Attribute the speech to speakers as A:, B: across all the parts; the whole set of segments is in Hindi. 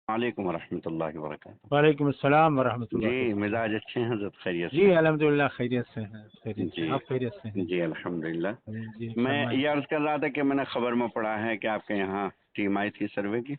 A: वालेकुम रहमतुल्लाहि व बरकातहू।
B: वालेकुम अस्सलाम
A: जी,
B: वरहमतुल्लाहि
A: मिजाज
B: वबरकातुहू।
A: अच्छे हैं हज़रत, खैरियत
B: जी
A: से?
B: अल्हम्दुलिल्लाह खैरियत से हैं, खैरियत से।
A: जी,
B: आप खैरियत से हैं?
A: जी अल्हम्दुलिल्लाह।
B: जी
A: मैं
B: फरमाएं।
A: ये अर्ज़ कर रहा था कि मैंने खबर में पढ़ा है कि आपके यहाँ टीम आई थी सर्वे की।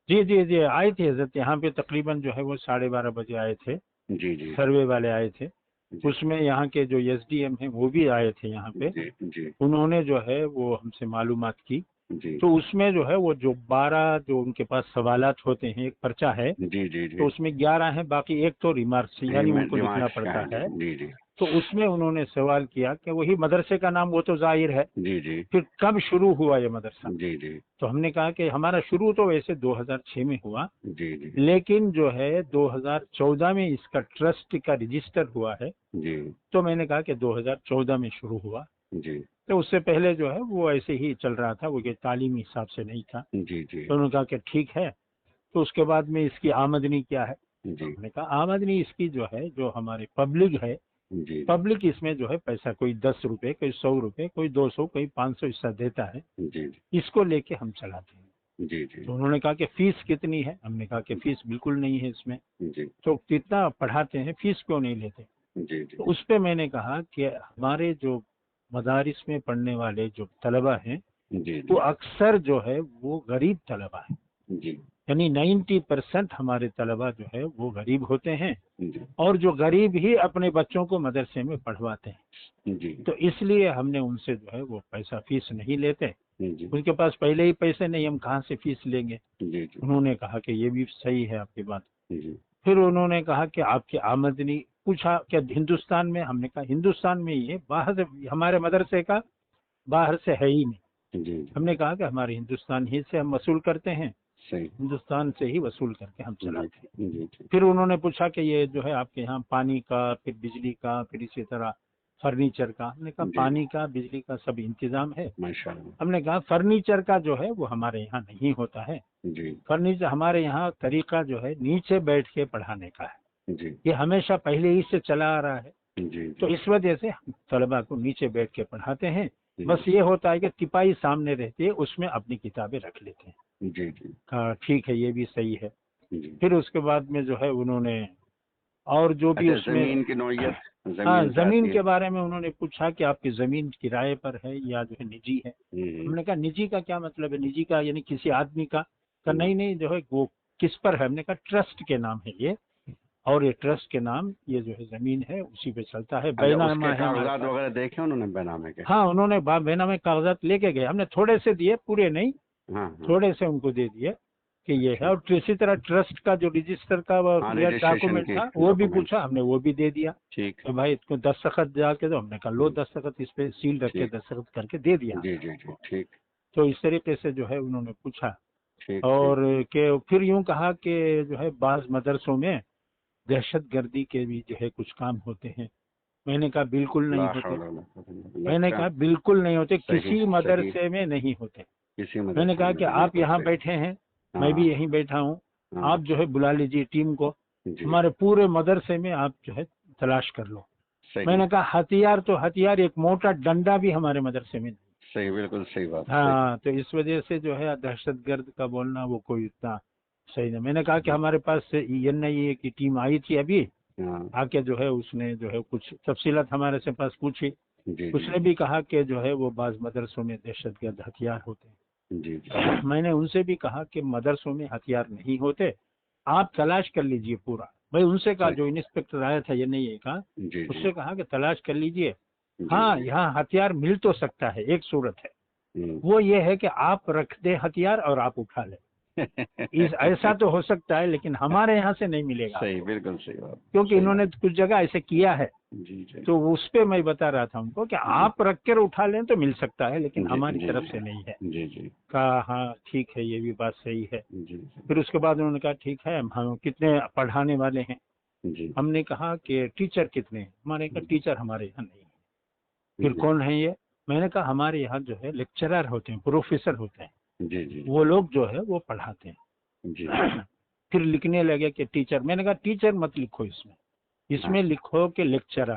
B: जी जी जी आए थे हजरत, यहाँ पे तकरीबन जो है वो 12:30 बजे आए थे।
A: जी, जी,
B: सर्वे वाले आए थे।
A: जी,
B: उसमें यहाँ के जो एसडीएम हैं वो भी आए थे यहाँ पे।
A: जी, जी,
B: उन्होंने जो है वो हमसे मालूमात की।
A: जी,
B: तो उसमें जो है वो जो 12 जो उनके पास सवालात होते हैं, एक पर्चा है,
A: जी, जी,
B: तो
A: जी।
B: उसमें 11 हैं, बाकी एक तो रिमार्क्स यानी उनको लिखना
A: रिमार्क्स का
B: पड़ता
A: है जी,
B: है।
A: जी, जी,
B: तो उसमें उन्होंने सवाल किया कि वही मदरसे का नाम वो तो जाहिर है,
A: जी, जी,
B: फिर कब शुरू हुआ ये मदरसा।
A: जी, जी,
B: तो हमने कहा कि हमारा शुरू तो वैसे 2006 में हुआ,
A: जी, जी,
B: लेकिन जो है 2014 में इसका ट्रस्ट का रजिस्टर हुआ है।
A: जी,
B: तो मैंने कहा कि 2014 में शुरू हुआ।
A: जी,
B: तो उससे पहले जो है वो ऐसे ही चल रहा था, वो कि तालीमी हिसाब से नहीं था।
A: जी, जी,
B: तो उन्होंने कहा कि ठीक है। तो उसके बाद में इसकी आमदनी क्या है। तो
A: जी,
B: हमने कहा आमदनी इसकी जो है, जो हमारे पब्लिक है,
A: जी,
B: पब्लिक इसमें जो है पैसा कोई 10 रुपए, कोई 100 रुपए, कोई 200, कोई 500 हिस्सा देता है,
A: जी,
B: इसको लेके हम चलाते हैं।
A: जी, जी,
B: तो उन्होंने कहा कि फीस कितनी है। हमने कहा कि फीस बिल्कुल नहीं है इसमें।
A: जी,
B: तो कितना पढ़ाते हैं, फीस क्यों नहीं लेते।
A: जी, जी,
B: तो उस पे मैंने कहा कि हमारे जो मदारिस में पढ़ने वाले जो तलबा हैं,
A: जी,
B: वो
A: जी,
B: अक्सर जो है वो गरीब तलबा है।
A: जी,
B: यानी 90% हमारे तलबा जो है वो गरीब होते हैं,
A: जी,
B: और जो गरीब ही अपने बच्चों को मदरसे में पढ़वाते हैं।
A: जी,
B: तो इसलिए हमने उनसे जो है वो पैसा फीस नहीं लेते।
A: जी,
B: उनके पास पहले ही पैसे नहीं, हम कहाँ से फीस लेंगे।
A: जी, जी,
B: उन्होंने कहा कि ये भी सही है आपकी बात।
A: जी,
B: फिर उन्होंने कहा कि आपकी आमदनी, पूछा क्या हिंदुस्तान में। हमने कहा हिंदुस्तान में ही है, बाहर से हमारे मदरसे का बाहर से है ही नहीं।
A: जी, जी,
B: हमने कहा कि हमारे हिंदुस्तान ही से हम वसूल करते हैं,
A: सही,
B: हिंदुस्तान से ही वसूल करके हम
A: जी,
B: चलाते हैं।
A: जी, जी,
B: फिर उन्होंने पूछा कि ये जो है आपके यहाँ पानी का, फिर बिजली का, फिर इसी तरह फर्नीचर का। हमने कहा
A: जी,
B: पानी का, बिजली का सब इंतजाम है।
A: माशाअल्लाह,
B: हमने कहा फर्नीचर का जो है वो हमारे यहाँ नहीं होता है।
A: जी,
B: फर्नीचर हमारे यहाँ तरीका जो है नीचे बैठ के पढ़ाने का है,
A: जी,
B: ये हमेशा पहले ही से चला आ रहा है।
A: जी,
B: तो
A: जी,
B: इस वजह से हम तलबा को नीचे बैठ के पढ़ाते हैं।
A: जी,
B: बस ये होता है कि तिपाही सामने रहती है, उसमें अपनी किताबें रख लेते हैं।
A: जी, जी,
B: कहा ठीक है, ये भी सही है।
A: जी।
B: फिर उसके बाद में जो है उन्होंने और जो भी
A: अच्छा,
B: उसमें,
A: ज़मीन की नौइयत,
B: हाँ
A: ज़मीन क्या
B: जमीन
A: आती है?
B: के बारे में उन्होंने पूछा कि आपकी जमीन किराए पर है या जो है निजी है।
A: हुँ,
B: हमने कहा निजी का क्या मतलब है, निजी का यानी किसी आदमी का। कहा
A: हुँ,
B: नहीं नहीं, जो है वो किस पर है। हमने कहा ट्रस्ट के नाम है ये, और ये ट्रस्ट के नाम ये जो है जमीन है, उसी पे चलता है,
A: अच्छा, उसके
B: बैनामा है हमारे
A: कागज़ात
B: पास।
A: वग़ैरह देखे उन्होंने बैनामे के?
B: हाँ उन्होंने बैनामे कागजात लेके गए, हमने थोड़े से दिए, पूरे नहीं,
A: हाँ, हाँ,
B: थोड़े से उनको दे दिए कि ये है।
A: अच्छा।
B: और इसी तरह ट्रस्ट का जो रजिस्टर का
A: हाँ,
B: ये
A: रजिस्ट्रेशन
B: डॉक्यूमेंट
A: के
B: था वो भी
A: डॉक्यूमेंट्स।
B: पूछा, हमने वो भी दे दिया।
A: ठीक,
B: तो भाई इसको दस्तखत जाके दो। हमने कहा लो
A: हुँ,
B: दस्तखत, इस पे सील रख के
A: ठीक।
B: दस्तखत करके दे दिया
A: जी,
B: हमने
A: जी,
B: उनको।
A: जी, ठीक,
B: तो इस तरीके से जो है उन्होंने पूछा।
A: ठीक, ठीक।
B: और के फिर यूं कहा कि जो है बाज मदरसों में दहशत गर्दी के भी जो है कुछ काम होते हैं। मैंने कहा बिल्कुल
A: ला
B: नहीं होते।
A: हौला वला कुव्वता इल्ला बिल्लाह।
B: मैंने
A: लगता है
B: कहा बिल्कुल नहीं होते,
A: सही,
B: किसी
A: सही,
B: मदरसे में नहीं होते।
A: किसी
B: मैंने
A: मदरसे
B: कहा
A: में
B: कि
A: नहीं,
B: आप
A: बिल्कुल
B: यहाँ
A: सही।
B: बैठे हैं, मैं भी
A: हाँ,
B: यहीं बैठा हूँ,
A: हाँ,
B: आप जो है बुला लीजिए टीम को,
A: जी,
B: हमारे पूरे मदरसे में आप जो है तलाश कर लो।
A: सही,
B: मैंने कहा हथियार तो हथियार, एक मोटा डंडा भी हमारे मदरसे में नहीं।
A: सही, बिल्कुल सही बात, सही।
B: हाँ तो इस वजह से जो है दहशतगर्द का बोलना वो कोई इतना सही नहीं। मैंने कहा कि
A: जी,
B: हमारे पास एनआईए की टीम आई थी अभी,
A: हाँ,
B: आके जो है उसने जो है कुछ तफसीलात हमारे से पास पूछी।
A: जी, जी,
B: उसने भी कहा कि जो है वो बाज मदरसों में दहशतगर्द हथियार होते
A: जी, जी,
B: हैं। मैंने उनसे भी कहा कि मदरसों में हथियार नहीं होते, आप तलाश कर लीजिए पूरा। भाई उनसे कहा,
A: सही।
B: जो इंस्पेक्टर आया था एनआईए का,
A: जी, जी,
B: उससे कहा कि तलाश कर लीजिए।
A: जी,
B: हाँ
A: जी,
B: यहाँ हथियार मिल तो सकता है, एक सूरत है,
A: हुँ।
B: वो ये है कि आप रख दे हथियार और आप उठा लें। इस ऐसा तो हो सकता है, लेकिन हमारे यहाँ से नहीं मिलेगा
A: सही,
B: आपको,
A: बिल्कुल सही बात,
B: क्योंकि
A: सही
B: इन्होंने
A: बात।
B: कुछ जगह ऐसे किया है।
A: जी, जी,
B: तो उस पे मैं बता रहा था उनको कि
A: जी,
B: आप रख कर उठा लें तो मिल सकता है, लेकिन
A: जी,
B: हमारी
A: जी,
B: तरफ
A: जी,
B: से नहीं है।
A: जी, जी,
B: कहा हाँ ठीक है, ये भी बात सही है।
A: जी,
B: फिर उसके बाद उन्होंने कहा ठीक है, हम कितने पढ़ाने वाले हैं।
A: जी,
B: हमने कहा कि टीचर कितने हैं। हमारे कहा
A: जी,
B: टीचर हमारे यहाँ नहीं है। फिर
A: जी,
B: कौन है ये। मैंने कहा हमारे यहाँ जो है लेक्चरर होते हैं, प्रोफेसर होते हैं,
A: जी, जी,
B: वो लोग जो है वो पढ़ाते
A: जी,
B: हैं। फिर लिखने लगे कि टीचर। मैंने कहा टीचर मत लिखो इसमें,
A: हाँ,
B: इसमें लिखो कि लेक्चरर।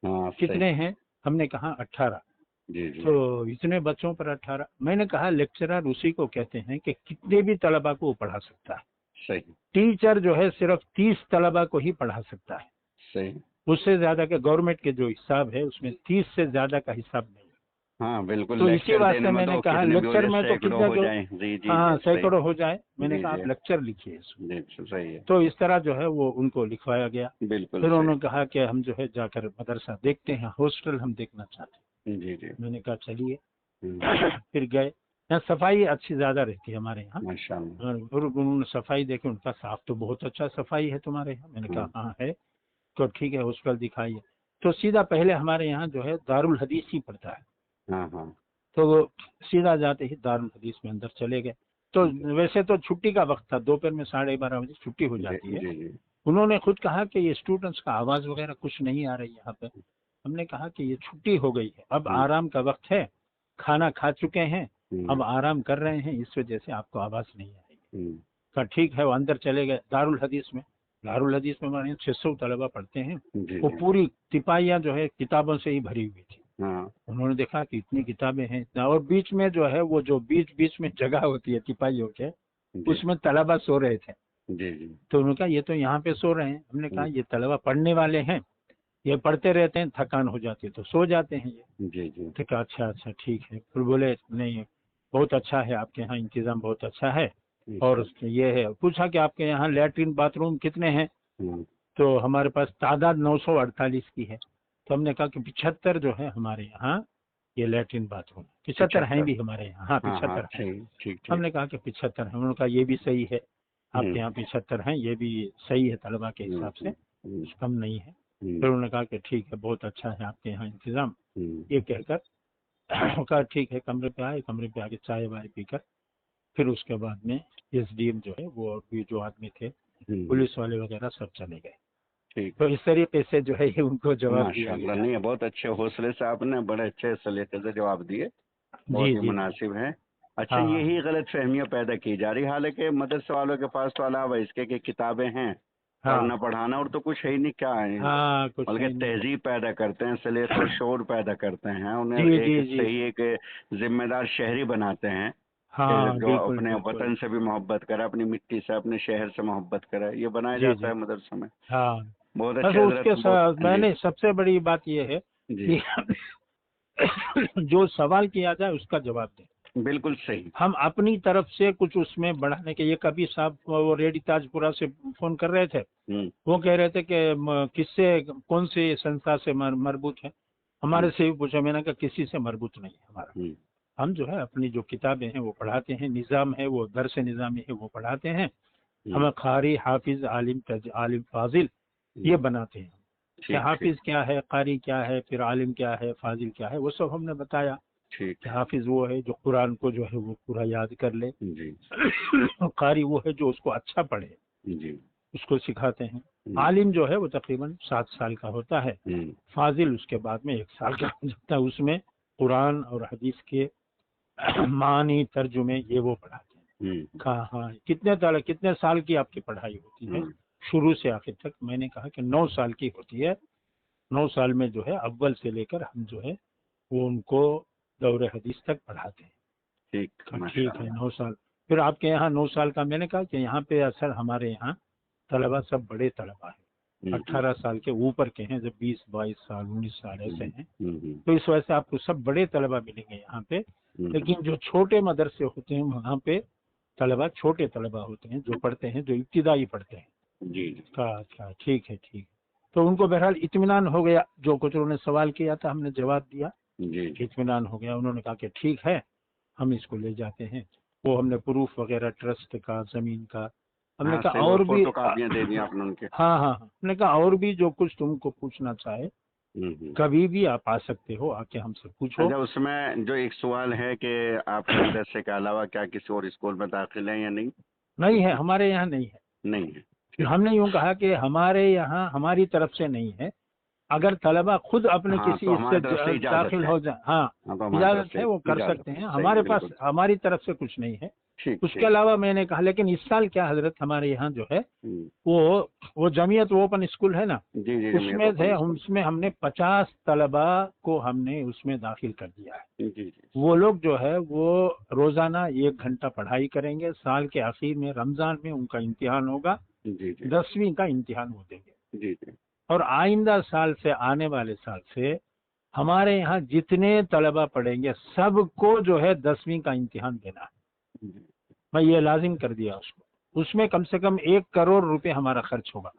A: हाँ, सही।
B: कितने हैं। हमने कहा 18।
A: जी, जी,
B: तो इतने बच्चों पर 18। मैंने कहा लेक्चरर उसी को कहते हैं कि कितने भी तलबा को वो पढ़ा सकता है।
A: सही
B: टीचर जो है सिर्फ 30 तलबा को ही पढ़ा सकता है,
A: सही।
B: उससे ज्यादा के गवर्नमेंट के जो हिसाब है उसमें 30 से ज्यादा का हिसाब नहीं है।
A: हाँ बिल्कुल,
B: तो इसी
A: लेक्चर देने
B: वास्ते
A: में
B: मैंने
A: तो
B: कहा
A: कितने भी हो
B: लेक्चर
A: जाए,
B: में तो
A: सैकड़ों
B: कितना
A: हो
B: जो,
A: जाए। जी जी
B: हाँ
A: जी, सही।
B: सैकड़ों हो जाए, मैंने
A: जी
B: कहा
A: जी
B: आप लेक्चर लिखिए इसमें।
A: जी, सही है।
B: तो इस तरह जो है वो उनको लिखवाया गया।
A: बिल्कुल
B: फिर
A: सही।
B: उन्होंने कहा कि हम जो है जाकर मदरसा देखते हैं, हॉस्टल हम देखना चाहते
A: जी जी।
B: हैं। मैंने कहा चलिए।
A: हम्म,
B: फिर गए। यहाँ सफाई अच्छी ज्यादा रहती है हमारे यहाँ।
A: माशाअल्लाह।
B: और उन्होंने सफाई देखी, उनका साफ तो बहुत अच्छा सफाई है तुम्हारे यहाँ। मैंने कहा
A: हाँ
B: हाँ है। तो ठीक है हॉस्टल दिखाइए। तो सीधा पहले हमारे यहाँ जो है दारुल हदीस ही पड़ता है।
A: हाँ हाँ।
B: तो वो सीधा जाते ही दारुल हदीस में अंदर चले गए। तो वैसे तो छुट्टी का वक्त था, दोपहर में 12:30 बजे छुट्टी हो
A: जी
B: जाती है।
A: जी जी।
B: उन्होंने खुद कहा कि ये स्टूडेंट्स का आवाज वगैरह कुछ नहीं आ रही यहाँ पे। हमने कहा कि ये छुट्टी हो गई है, अब
A: हम्म,
B: आराम का वक्त है, खाना खा चुके हैं,
A: हम्म,
B: अब आराम कर रहे हैं, इस वजह से आपको आवाज नहीं आएगी।
A: हम्म,
B: कहा ठीक है। वो अंदर चले गए दारुल हदीस में। दारुल हदीस में हमारे 600 तलबा पढ़ते हैं।
A: जी
B: वो
A: जी।
B: पूरी तिपाहियाँ जो है किताबों से ही भरी हुई थी।
A: हाँ
B: उन्होंने देखा कि इतनी किताबें हैं इतना, और बीच में जो है वो जो बीच बीच में जगह होती है तिपाहियों के,
A: जी
B: उसमें तलबा सो रहे थे।
A: जी जी।
B: तो उन्होंने कहा ये तो यहाँ पे सो रहे हैं। हमने कहा
A: हम्म,
B: ये तलबा पढ़ने वाले हैं, ये पढ़ते रहते हैं, थकान हो जाती है तो सो जाते हैं ये।
A: जी जी।
B: ठीक है, अच्छा अच्छा ठीक है। फिर बोले नहीं बहुत अच्छा है, आपके यहाँ इंतजाम बहुत अच्छा है। और
A: अच्छा।
B: ये है, पूछा कि आपके यहाँ लैट्रिन बाथरूम कितने हैं।
A: हम्म,
B: तो हमारे पास तादाद 948 की है। तो हमने कहा कि 75 जो है हमारे यहाँ ये लैट्रिन बाथरूम, 75 हैं
A: 75।
B: भी हमारे यहाँ। हाँ
A: हाँ हाँ,
B: 75 हैं।
A: ठीक ठीक ठीक।
B: हमने कहा कि 75 है। उन्होंने कहा ये भी सही है, आपके
A: हम्म,
B: यहाँ 75 हैं, ये भी सही है तलबा के हिसाब से,
A: हम्म,
B: कुछ कम नहीं है।
A: हम्म,
B: फिर उन्होंने कहा कि ठीक है बहुत अच्छा है आपके यहाँ इंतजाम।
A: हम्म,
B: ये कहकर कहा ठीक है। कमरे पे आए, कमरे पे आके चाय वाय पीकर फिर उसके बाद में एसडीएम जो है वो और भी जो आदमी थे,
A: हम्म,
B: पुलिस वाले वगैरह सब चले गए।
A: ठीक।
B: तो इस तरीके से जो है ये उनको जवाब दिया
A: माशाअल्लाह,
B: गया।
A: नहीं है, बहुत अच्छे हौसले से आपने बड़े अच्छे सलीके से जवाब दिए। बहुत
B: जी
A: ही
B: जी जी।
A: मुनासिब है। अच्छा,
B: हाँ
A: यही गलत फहमियाँ पैदा की जा रही, हालांकि मदरसे वालों के पास तो अलावा इसके कि किताबें हैं, पढ़ना
B: हाँ
A: पढ़ाना और तो कुछ है ही नहीं, क्या है।
B: हाँ कुछ
A: बल्कि
B: है नहीं।
A: तहजीब पैदा करते हैं, सलीका और शौर पैदा करते हैं, उन्हें
B: जी
A: एक
B: जी जी
A: सही
B: जी।
A: एक जिम्मेदार शहरी बनाते हैं कि
B: हाँ
A: जो
B: बिल्कुल
A: अपने
B: बिल्कुल।
A: वतन से भी मोहब्बत करे, अपनी मिट्टी से, अपने शहर से मोहब्बत करे, ये बनाया
B: जी
A: जाता
B: जी।
A: है मदरसों में।
B: हाँ
A: बहुत
B: बस
A: अच्छे हजरत,
B: उसके
A: बहुत।
B: साथ
A: जी
B: मैंने सबसे बड़ी बात ये है
A: जी।
B: कि जो सवाल किया जाए उसका जवाब दें।
A: बिल्कुल सही।
B: हम अपनी तरफ से कुछ उसमें बढ़ाने के, ये कभी साहब वो रेडी ताजपुरा से फोन कर रहे थे।
A: हम्म,
B: वो कह रहे थे कि किससे कौन सी संस्था से मरबूत है।
A: हम्म,
B: हमारे से भी पूछा, मैंने कहा किसी से मरबूत नहीं है हमारा।
A: हम्म,
B: हम जो है अपनी जो किताबें हैं वो पढ़ाते हैं, निज़ाम है वो दरस निज़ामी है वो पढ़ाते हैं।
A: हम्म,
B: हमें कारी हाफिज आलिम आलिम फाजिल
A: हम्म,
B: ये बनाते हैं कि
A: ठीक ठीक
B: हाफिज क्या है, कारी क्या है, फिर आलिम क्या है, फाजिल क्या है, वो सब हमने बताया।
A: ठीक।
B: कि हाफिज वो है जो कुरान को जो है वो पूरा याद कर ले।
A: जी
B: और कारी वो है जो उसको अच्छा पढ़े,
A: जी।
B: उसको सिखाते हैं।
A: हम्म,
B: आलिम जो है वो तकरीबन 7 साल का होता है।
A: हम्म,
B: फाजिल उसके बाद में 1 साल का हो जाता है। उसमें कुरान और हदीस के मानी तर्जुमे ये वो पढ़ाते हैं।
A: हम्म,
B: कहा हाँ कितने साल की आपकी पढ़ाई होती है।
A: हम्म,
B: शुरू से आखिर तक मैंने कहा कि 9 साल की होती है। 9 साल में जो है अव्वल से लेकर हम जो है वो उनको दौरे हदीस तक पढ़ाते हैं।
A: ठीक,
B: कहा ठीक है
A: माशाअल्लाह।
B: 9 साल। फिर आपके यहाँ 9 साल का, मैंने कहा कि यहाँ पे असल हमारे यहाँ तलबा सब बड़े तलबा है,
A: हम्म,
B: 18 साल के ऊपर के हैं, जब 20 22 साल 19 साल ऐसे
A: हम्म,
B: हैं।
A: हम्म,
B: तो इस वजह से आपको सब बड़े तलबा मिलेंगे यहाँ पे।
A: हम्म,
B: लेकिन जो छोटे मदरसे होते हैं वहाँ पे तलबा छोटे तलबा होते हैं, जो पढ़ते हैं, जो इब्तिदाई पढ़ते हैं।
A: जी जी
B: कहा अच्छा ठीक है ठीक। तो उनको बहरहाल इत्मीनान हो गया, जो कुछ उन्होंने सवाल किया था हमने जवाब दिया,
A: जी जी।
B: इत्मीनान हो गया। उन्होंने कहा कि ठीक है हम इसको ले जाते हैं। वो हमने प्रूफ वगैरह ट्रस्ट का, जमीन का, हमने
A: हाँ
B: कहा
A: सही, वो
B: और भी
A: फोटो कापियाँ दे दी आपने उनके।
B: हाँ हाँ हाँ, हमने कहा और भी जो कुछ तुमको पूछना चाहे
A: हम्म।
B: कभी भी आप आ सकते हो, आके हमसे पूछो।
A: अच्छा, उसमें जो एक सवाल है कि आपके मदरसे के अलावा क्या किसी और स्कूल में दाखिल है या नहीं?
B: नहीं है हमारे यहाँ नहीं है।
A: नहीं है, ठीक।
B: हमने यूँ कहा कि हमारे यहाँ हमारी तरफ से नहीं है। अगर तलबा खुद अपने
A: हाँ
B: किसी
A: तो
B: इससे
A: हमारी तरफ से इजाज़त
B: दाखिल
A: है।
B: हो जाए, हाँ
A: हाँ तो हमारी तरफ
B: इजाजत
A: से
B: है वो कर
A: इजाज़त
B: सकते
A: है,
B: हैं।
A: सही,
B: हमारे पास
A: बिल्कुल।
B: हमारी तरफ से कुछ नहीं है।
A: ठीक
B: उसके
A: ठीक।
B: अलावा मैंने कहा लेकिन इस साल क्या हजरत हमारे यहाँ जो है
A: हम्म,
B: वो जमीयत ओपन स्कूल है ना,
A: जी जी जी,
B: उसमें थे
A: तो
B: उसमें हमने 50 तलबा को हमने उसमें दाखिल कर दिया है।
A: जी जी
B: वो लोग जो है वो रोजाना 1 घंटा पढ़ाई करेंगे। साल के आखिर में रमजान में उनका इम्तिहान होगा,
A: जी जी
B: 10वीं का इम्तिहान वो देंगे।
A: जी जी
B: और आइंदा साल से, आने वाले साल से हमारे यहाँ जितने तलबा पढ़ेंगे सबको जो है 10वीं का इम्तिहान देना है।
A: जी।
B: मैं ये लाजिम कर दिया उसको। उसमें कम से कम 1 करोड़ रुपए हमारा खर्च होगा।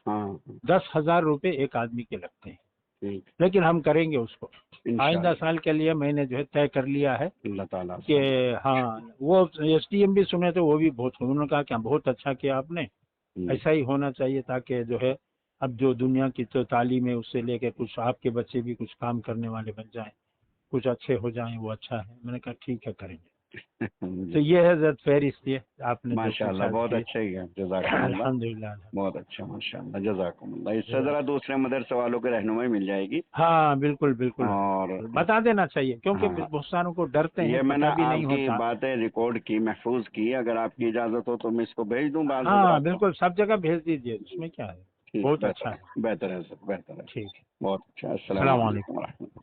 A: हाँ
B: 10,000 रुपए एक आदमी के लगते हैं,
A: ठीक,
B: लेकिन हम करेंगे उसको। आइंदा
A: इंशाल्लाह
B: साल के लिए मैंने जो है तय कर लिया है
A: अल्लाह ताला
B: कि
A: से।
B: हाँ, वो एसडीएम भी सुने थे, वो भी बहुत, उन्होंने कहा क्या बहुत अच्छा किया आपने, ऐसा ही होना चाहिए ताकि जो है अब जो दुनिया की तो तालीम है उससे लेके कुछ आपके बच्चे भी कुछ काम करने वाले बन जाएं, कुछ अच्छे हो जाएं, वो अच्छा है। मैंने कहा ठीक है करेंगे। तो
A: जी,
B: ये है जरा फहरिस्त ये आपने जो
A: माशाल्लाह
B: पूछा
A: बहुत
B: कि
A: अच्छा ही है, जज़ाकमुल्लाह।
B: अल्हम्दुलिल्लाह।
A: बहुत अच्छा, माशाल्लाह, जज़ाकमुल्लाह। इससे ज़रा
B: जज़ाक।
A: दूसरे मदरसे वालों की रहनुमाई मिल जाएगी।
B: हाँ बिल्कुल बिल्कुल
A: और
B: बता देना चाहिए, क्योंकि
A: हाँ,
B: बहुत सारों को डरते हैं,
A: ये मैंने
B: पता भी नहीं
A: आपकी
B: होता।
A: बातें रिकॉर्ड की, महफूज की, अगर आपकी इजाज़त हो तो मैं इसको भेज दूँ बाल
B: हाँ
A: हज़रात को।
B: बिल्कुल, सब जगह भेज दीजिए, उसमें क्या है।
A: ठीक,
B: बहुत अच्छा
A: बेहतर
B: है।
A: है, बेहतर है सर, बेहतर है।
B: ठीक है।
A: बहुत अच्छा। अस्सलाम
B: अस्सलाम
A: वालेकुम
B: वालेकुम।
A: वरहमतुल्लाह।